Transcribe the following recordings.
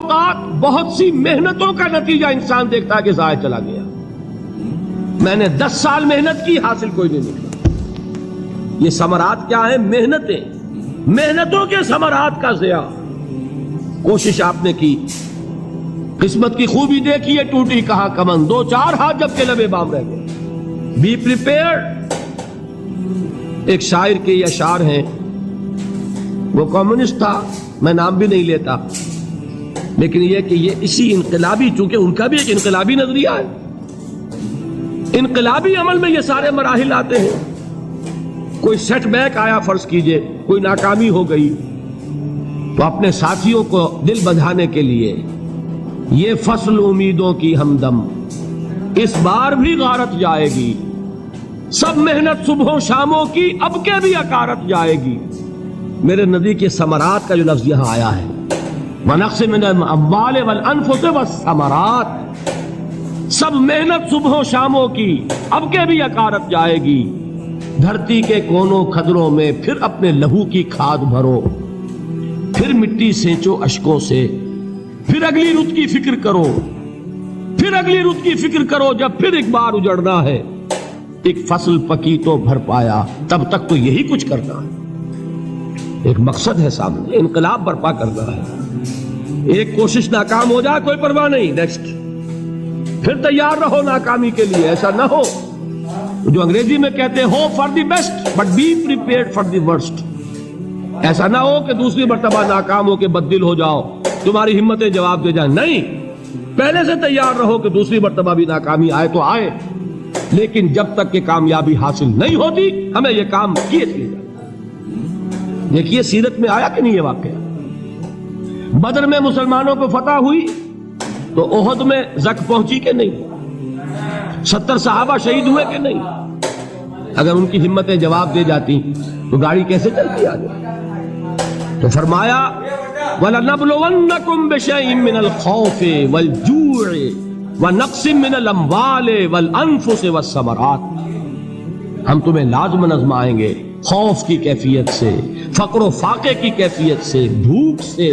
بہت سی محنتوں کا نتیجہ انسان دیکھتا ہے کہ ضائع چلا گیا. میں نے 10 سال محنت کی، حاصل کوئی نہیں نکلا. یہ ثمرات کیا ہیں؟ محنتوں کے ثمرات کا ضیاع. کوشش آپ نے کی، قسمت کی خوبی دیکھی ہے، ٹوٹی کہاں کمن، 2-4 ہاتھ جب کے لبے بام رہ گئے. Be prepared. ایک شاعر کے یہ اشعار ہیں، وہ کمیونسٹ تھا، میں نام بھی نہیں لیتا، لیکن یہ کہ یہ اسی انقلابی، چونکہ ان کا بھی ایک انقلابی نظریہ ہے، انقلابی عمل میں یہ سارے مراحل آتے ہیں. کوئی سیٹ بیک آیا، فرض کیجئے کوئی ناکامی ہو گئی، تو اپنے ساتھیوں کو دل بندھانے کے لیے یہ فصل امیدوں کی ہمدم اس بار بھی غارت جائے گی، سب محنت صبحوں شاموں کی اب کے بھی اکارت جائے گی. میرے نبی کے ثمرات کا جو لفظ یہاں آیا ہے، وَنَقْصٍ مِّنَ الْأَمْوَالِ وَالْأَنفُسِ وَالثَّمَرَاتِ، سب محنت صبحوں شاموں کی اب کے بھی اکارت جائے گی. دھرتی کے کونوں کھدروں میں پھر اپنے لہو کی کھاد بھرو، پھر مٹی سینچو اشکوں سے، پھر اگلی رت کی فکر کرو، پھر اگلی رت کی فکر کرو. جب پھر ایک بار اجڑنا ہے، ایک فصل پکی تو بھر پایا، تب تک تو یہی کچھ کرنا ہے. ایک مقصد ہے سامنے، انقلاب برپا کرنا ہے. ایک کوشش ناکام ہو جائے کوئی پرواہ نہیں، نیکسٹ. پھر تیار رہو ناکامی کے لیے. ایسا نہ ہو جو انگریزی میں کہتے ہیں hope for the best but be prepared for the worst. ایسا نہ ہو کہ دوسری مرتبہ ناکام ہو کے بددل ہو جاؤ، تمہاری ہمتیں جواب دے جائیں. نہیں، پہلے سے تیار رہو کہ دوسری مرتبہ بھی ناکامی آئے تو آئے، لیکن جب تک کہ کامیابی حاصل نہیں ہوتی ہمیں یہ کام کیے چلے جائیں. دیکھیے سیرت میں آیا کہ نہیں یہ واقعہ؟ بدر میں مسلمانوں کو فتح ہوئی تو احد میں زک پہنچی کہ نہیں؟ 70 صحابہ شہید ہوئے کہ نہیں؟ اگر ان کی ہمتیں جواب دے جاتی تو گاڑی کیسے چلتی آگے؟ تو فرمایا وَلَنَبْلُوَنَّكُمْ بِشَيْءٍ مِّنَ الْخَوْفِ وَالْجُوعِ وَنَقْصٍ مِّنَ الْأَمْوَالِ وَالْأَنفُسِ وَالثَّمَرَاتِ. ہم تمہیں لازم آزمائیں گے، خوف کی کیفیت سے، فقر و فاقے کی کیفیت سے، بھوک سے،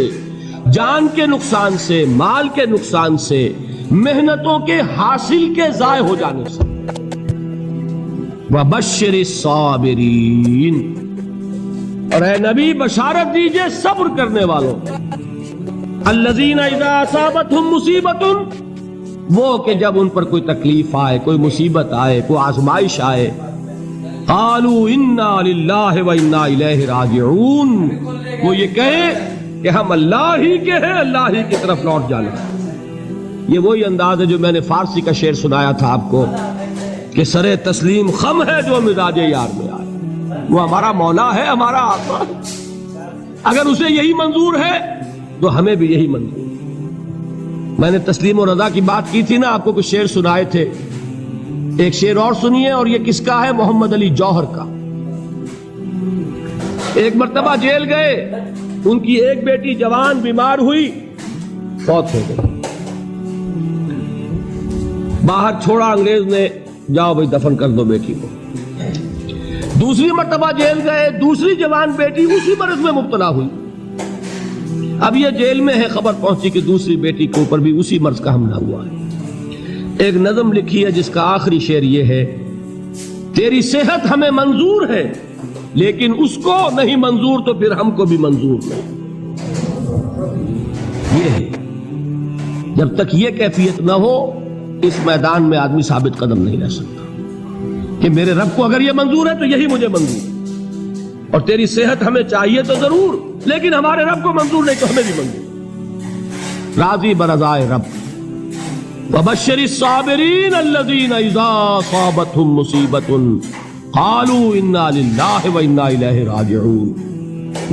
جان کے نقصان سے، مال کے نقصان سے، محنتوں کے حاصل کے ضائع ہو جانے سے. وَبَشِّرِ الصَّابِرِينَ، اور اے نبی بشارت دیجئے صبر کرنے والوں. الَّذِينَ إِذَا أَصَابَتْهُمْ مُصِيبَةٌ، وہ کہ جب ان پر کوئی تکلیف آئے، کوئی مصیبت آئے، کوئی آزمائش آئے، قالوا انا للہ وانا الیہ راجعون، وہ یہ کہیں کہ ہم اللہ ہی کے ہیں، اللہ ہی کی طرف لوٹ جانا. یہ وہی انداز ہے جو میں نے فارسی کا شعر سنایا تھا آپ کو کہ سر تسلیم خم ہے جو مزاج یار میں آئے. وہ ہمارا مولا ہے، ہمارا آقا ہے. اگر اسے یہی منظور ہے تو ہمیں بھی یہی منظور ہے. میں نے تسلیم و رضا کی بات کی تھی نا، آپ کو کچھ شعر سنائے تھے. ایک شعر اور سنیے، اور یہ کس کا ہے؟ محمد علی جوہر کا. ایک مرتبہ جیل گئے، ان کی ایک بیٹی جوان بیمار ہوئی، فوت ہو گئی. باہر چھوڑا انگریز نے، جاؤ بھائی دفن کر دو بیٹی کو. دوسری مرتبہ جیل گئے، دوسری جوان بیٹی اسی مرض میں مبتلا ہوئی. اب یہ جیل میں ہے، خبر پہنچی کہ دوسری بیٹی کے اوپر بھی اسی مرض کا حملہ ہوا ہے. ایک نظم لکھی ہے جس کا آخری شعر یہ ہے، تیری صحت ہمیں منظور ہے لیکن اس کو نہیں منظور تو پھر ہم کو بھی منظور نہیں. یہ ہے، جب تک یہ کیفیت نہ ہو اس میدان میں آدمی ثابت قدم نہیں رہ سکتا کہ میرے رب کو اگر یہ منظور ہے تو یہی مجھے منظور ہے، اور تیری صحت ہمیں چاہیے تو ضرور، لیکن ہمارے رب کو منظور نہیں تو ہمیں بھی منظور. راضی برضائے رب. وَبَشِّرِ الصَّابِرِينَ الَّذِينَ إِذَا أَصَابَتْهُمْ مُصِيبَةٌ قَالُوا إِنَّا لِلَّهِ وَإِنَّا إِلَيْهِ رَاجِعُونَ.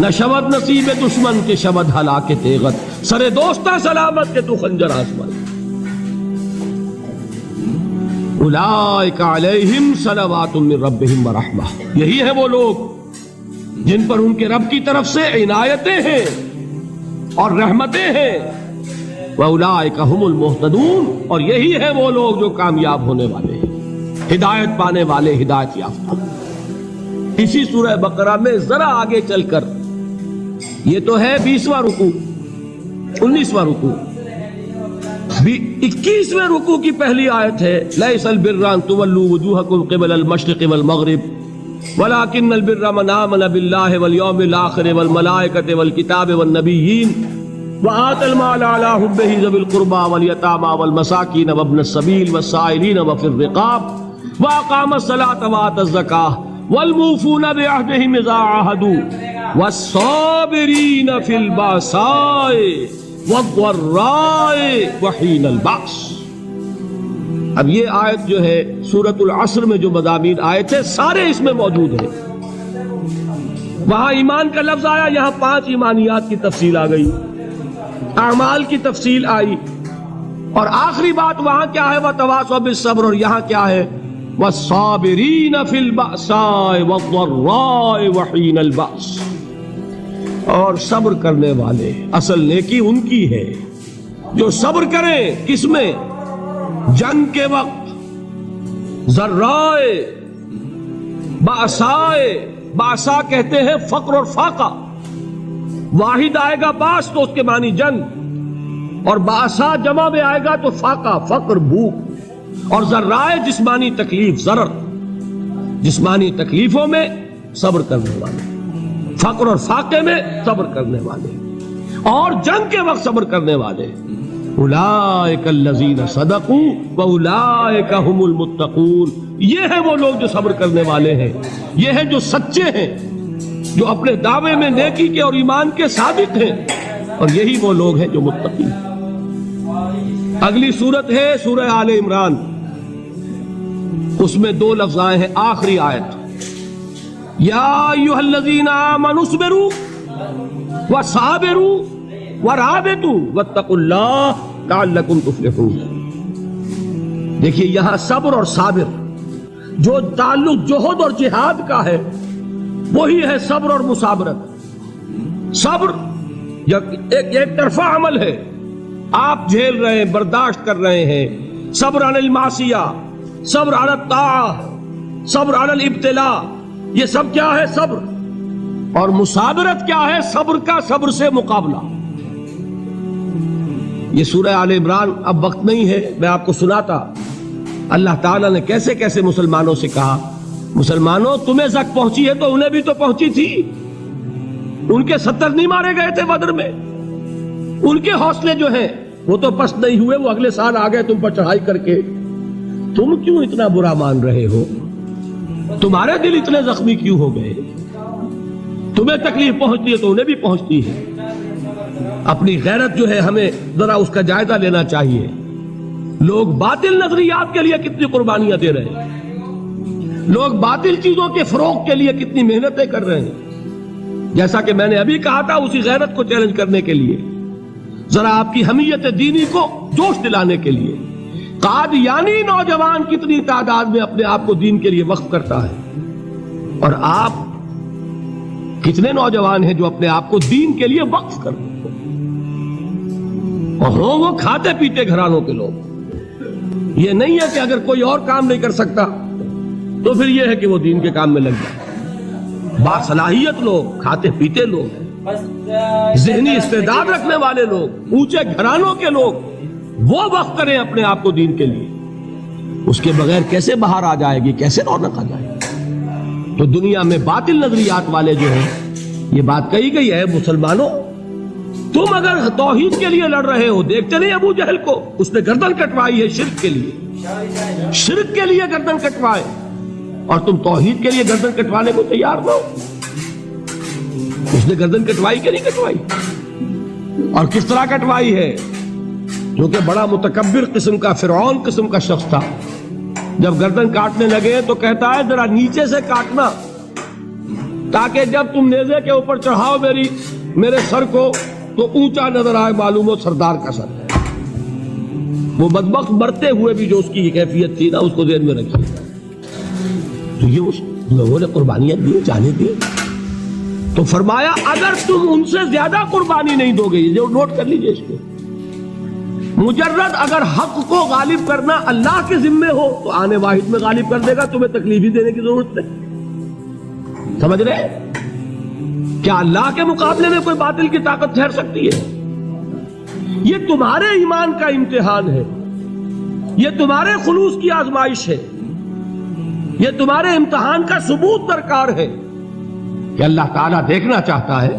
نہ شود نصیب دشمن کے شود ہلاک تیغت، سر دوستہ سلامت کے تو خنجر آسمان. اولئک علیہم صلوات من ربہم ورحمہ، یہی ہے وہ لوگ جن پر ان کے رب کی طرف سے عنایتیں ہیں اور رحمتیں ہیں. وَأُولَٰئِكَ هُمُ الْمُهْتَدُونَ، اور یہی ہے وہ لوگ جو کامیاب ہونے والے ہیں، ہدایت پانے والے، ہدایت یافتہ. اسی سورہ بقرہ میں ذرا آگے چل کر، یہ تو ہے 20واں رکوع، 19واں رکوع. 21ویں رکوع کی پہلی آیت ہے لیس البر ان تولوا وجوہکم قبل المشرق والمغرب ولكن البر من آمن بالله واليوم الآخر والملائكة والكتاب والنبيين وآتى المال على حبه ذوي القربى واليتامى والمساكين وابن السبيل والسائلين وفي الرقاب وأقام الصلاة وآتى الزكاة والموفون بعهدهم إذا عاهدوا والصابرين في البأساء والضراء وحين البأس. اب یہ آیت جو ہے سورۃ العصر میں جو مضامین آئے تھے سارے اس میں موجود ہیں. وہاں ایمان کا لفظ آیا، یہاں 5 ایمانیات کی تفصیل آ گئی، اعمال کی تفصیل آئی، اور آخری بات وہاں کیا ہے وَتَوَاصَوْا بِالصَّبْرِ، اور یہاں کیا ہے وَالصَّابِرِينَ فِي الْبَأْسَاءِ وَالضَّرَّاءِ وَحِينَ الْبَأْسِ، اور صبر کرنے والے. اصل نیکی ان کی ہے جو صبر کریں. کس میں؟ جنگ کے وقت. ذرائے باسائے، باسا کہتے ہیں فقر اور فاقہ. واحد آئے گا باس تو اس کے معنی جنگ، اور باسا جمع میں آئے گا تو فاقہ فقر بھوک. اور ذرائے جسمانی تکلیف، ضرر جسمانی تکلیفوں میں صبر کرنے والے، فقر اور فاقے میں صبر کرنے والے، اور جنگ کے وقت صبر کرنے والے. اولئک الذین صدقوا واولئک هم المتقون. یہ ہیں وہ لوگ جو صبر کرنے والے ہیں، یہ ہیں جو سچے ہیں، جو اپنے دعوے میں نیکی کے اور ایمان کے صادق ہیں، اور یہی وہ لوگ ہیں جو متقی ہیں. اگلی سورت ہے سورہ آل عمران. اس میں 2 لفظ آئے ہیں آخری آیت، یا ایھا الذین آمنوا اصبروا وصابروا ورابطوا واتقوا اللہ لعلکم تفلحون. دیکھیے یہاں صبر اور صابر جو تعلق جہد اور جہاد کا ہے وہی ہے صبر اور مصابرت. صبر ایک طرفہ عمل ہے، آپ جھیل رہے ہیں، برداشت کر رہے ہیں. صبر علی المعصیہ، صبر علی الطاعہ، صبر علی الابتلاء، یہ سب کیا ہے؟ صبر. اور مصابرت کیا ہے؟ صبر کا صبر سے مقابلہ. یہ سورہ آل عمران اب وقت نہیں ہے، میں آپ کو سناتا اللہ تعالیٰ نے کیسے کیسے مسلمانوں سے کہا. مسلمانوں تمہیں زک پہنچی ہے تو انہیں بھی تو پہنچی تھی. ان کے 70 نہیں مارے گئے تھے بدر میں؟ ان کے حوصلے جو ہیں وہ تو پست نہیں ہوئے، وہ اگلے سال آ گئے تم پر چڑھائی کر کے. تم کیوں اتنا برا مان رہے ہو؟ تمہارے دل اتنے زخمی کیوں ہو گئے؟ تمہیں تکلیف پہنچتی ہے تو انہیں بھی پہنچتی ہے. اپنی غیرت جو ہے ہمیں ذرا اس کا جائزہ لینا چاہیے. لوگ باطل نظریات کے لیے کتنی قربانیاں دے رہے ہیں، لوگ باطل چیزوں کے فروغ کے لیے کتنی محنتیں کر رہے ہیں. جیسا کہ میں نے ابھی کہا تھا، اسی غیرت کو چیلنج کرنے کے لیے، ذرا آپ کی حمیت دینی کو جوش دلانے کے لیے. قادیانی نوجوان کتنی تعداد میں اپنے آپ کو دین کے لیے وقف کرتا ہے، اور آپ کتنے نوجوان ہیں جو اپنے آپ کو دین کے لیے وقف کرتے ہیں، اور ہوں وہ کھاتے پیتے گھرانوں کے لوگ. یہ نہیں ہے کہ اگر کوئی اور کام نہیں کر سکتا تو پھر یہ ہے کہ وہ دین کے کام میں لگ جائے. باصلاحیت لوگ، کھاتے پیتے لوگ، ذہنی استعداد رکھنے والے لوگ، اونچے گھرانوں کے لوگ، وہ وقف کریں اپنے آپ کو دین کے لیے. اس کے بغیر کیسے باہر آ جائے گی، کیسے رونق آ جائے گی؟ تو دنیا میں باطل نظریات والے جو ہیں، یہ بات کہی گئی ہے مسلمانوں تم اگر توحید کے لیے لڑ رہے ہو، دیکھتے نہیں ابو جہل کو، اس نے گردن کٹوائی ہے شرک کے لیے، شرک کے لیے گردن کٹوائے، اور تم توحید کے لیے گردن کٹوانے کو تیار نہ ہو. اس نے گردن کٹوائی کہ نہیں کٹوائی؟ اور کس طرح کٹوائی ہے؟ جو کہ بڑا متکبر قسم کا، فرعون قسم کا شخص تھا. جب گردن کاٹنے لگے تو کہتا ہے ذرا نیچے سے کاٹنا، تاکہ جب تم نیزے کے اوپر چڑھاؤ میرے سر کو تو اونچا نظر آئے، معلوم ہو سردار کا سر ہے. وہ بدبخت مرتے ہوئے بھی جو اس کی کیفیت تھی نا، اس کو ذہن میں رکھیے. تو یہ اس لوگوں نے قربانیاں دی، جانے دی. تو فرمایا اگر تم ان سے زیادہ قربانی نہیں دو گے، جو نوٹ کر لیجئے اس کو، مجرد اگر حق کو غالب کرنا اللہ کے ذمے ہو تو آنے واحد میں غالب کر دے گا، تمہیں تکلیف ہی دینے کی ضرورت نہیں. سمجھ رہے؟ کیا اللہ کے مقابلے میں کوئی باطل کی طاقت ٹھہر سکتی ہے؟ یہ تمہارے ایمان کا امتحان ہے، یہ تمہارے خلوص کی آزمائش ہے، یہ تمہارے امتحان کا ثبوت درکار ہے کہ اللہ تعالیٰ دیکھنا چاہتا ہے